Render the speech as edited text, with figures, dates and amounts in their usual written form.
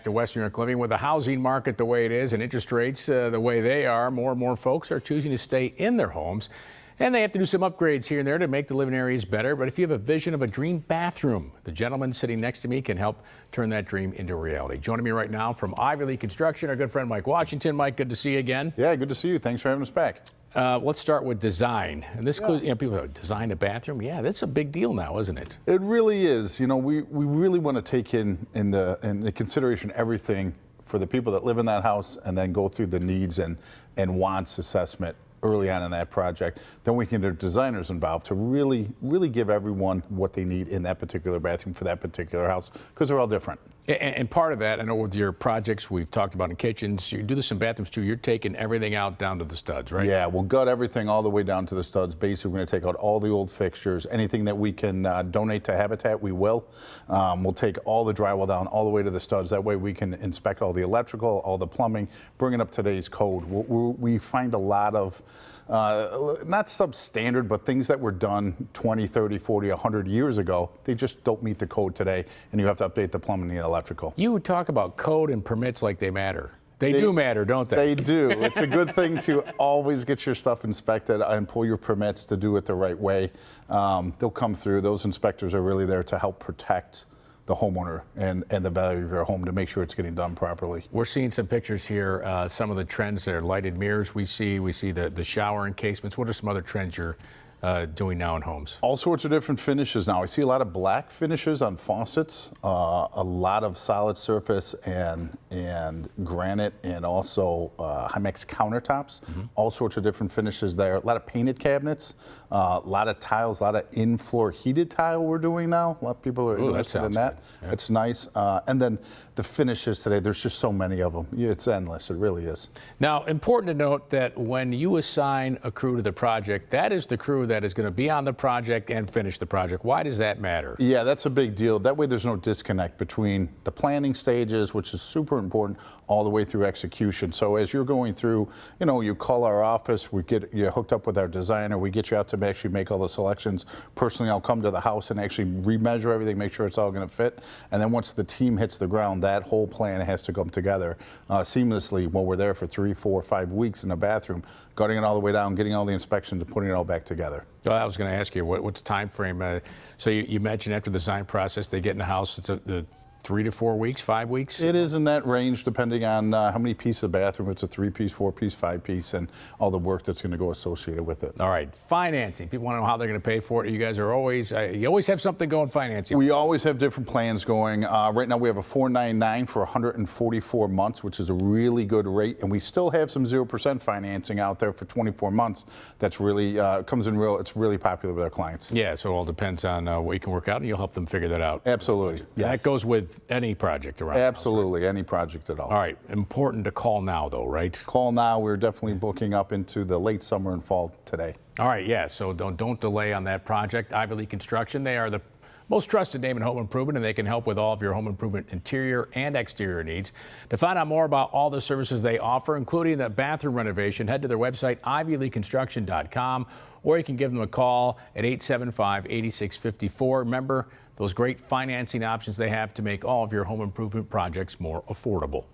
To Western New York living with the housing market the way it is and interest rates the way they are, more and more folks are choosing to stay in their homes, and they have to do some upgrades here and there to make the living areas better. But if you have a vision of a dream bathroom, the gentleman sitting next to me can help turn that dream into reality. Joining me right now from Ivy Lea Construction, our good friend Mike Washington. Mike, good to see you again. Yeah, good to see you. Thanks for having us back. Let's start with design. And this includes, people design a bathroom. Yeah, that's a big deal now, isn't it? It really is. You know, we really want to take in the consideration everything for the people that live in that house, and then go through the needs and wants assessment early on in that project. Then we can get designers involved to really give everyone what they need in that particular bathroom for that particular house, because they're all different. And part of that, I know with your projects we've talked about in kitchens, you do this in bathrooms too, you're taking everything out down to the studs, right? Yeah, we'll gut everything all the way down to the studs. Basically, we're going to take out all the old fixtures. Anything that we can donate to Habitat, we will. We'll take all the drywall down all the way to the studs. That way we can inspect all the electrical, all the plumbing, bring it up to today's code. We find a lot of, not substandard, but things that were done 20, 30, 40, 100 years ago, they just don't meet the code today, and you have to update the plumbing and the electrical. You talk about code and permits like they matter. They do matter, don't they? They do. It's a good thing to always get your stuff inspected and pull your permits to do it the right way. They'll come through. Those inspectors are really there to help protect the homeowner and the value of your home, to make sure it's getting done properly. We're seeing some pictures here, some of the trends there, lighted mirrors we see the shower encasements. What are some other trends you're doing now in homes? All sorts of different finishes now. I see a lot of black finishes on faucets, a lot of solid surface and granite, and also Hymex countertops. All sorts of different finishes there. A lot of painted cabinets, a lot of tiles, a lot of in-floor heated tile we're doing now. A lot of people are interested in that. Yeah. It's nice. And then the finishes today, there's just so many of them. It's endless. It really is. Now, important to note that when you assign a crew to the project, that is the crew that is going to be on the project and finish the project. Why does that matter? Yeah, that's a big deal. That way there's no disconnect between the planning stages, which is super important, all the way through execution. So as you're going through, you know, you call our office, we get you hooked up with our designer, we get you out to actually make all the selections. Personally, I'll come to the house and actually remeasure everything, make sure it's all going to fit. And then once the team hits the ground, that whole plan has to come together seamlessly when we're there for 3, 4, 5 weeks in the bathroom, gutting it all the way down, getting all the inspections, and putting it all back together. Well, I was going to ask you, what's the time frame? So you mentioned after the design process, they get in the house, it's the 3 to 4 weeks, 5 weeks? It is in that range, depending on how many pieces of bathroom. It's a 3-piece, 4-piece, 5-piece, and all the work that's going to go associated with it. All right, financing. People want to know how they're going to pay for it. You guys are always, you always have something going financing. We always have different plans going. Right now we have a 4.99 for 144 months, which is a really good rate, and we still have some 0% financing out there for 24 months. That's really comes in real. It's really popular with our clients. Yeah, so it all depends on what you can work out, and you'll help them figure that out. Absolutely. Yes. That goes with any project around. Absolutely, the house, right? Any project at all. All right, important to call now though, right? Call now. We're definitely booking up into the late summer and fall today. All right, yeah, so don't delay on that project. Ivy Lea Construction, they are the most trusted name in home improvement, and they can help with all of your home improvement interior and exterior needs. To find out more about all the services they offer, including the bathroom renovation, head to their website, ivyleaconstruction.com, or you can give them a call at 875-8654. Remember those great financing options they have to make all of your home improvement projects more affordable.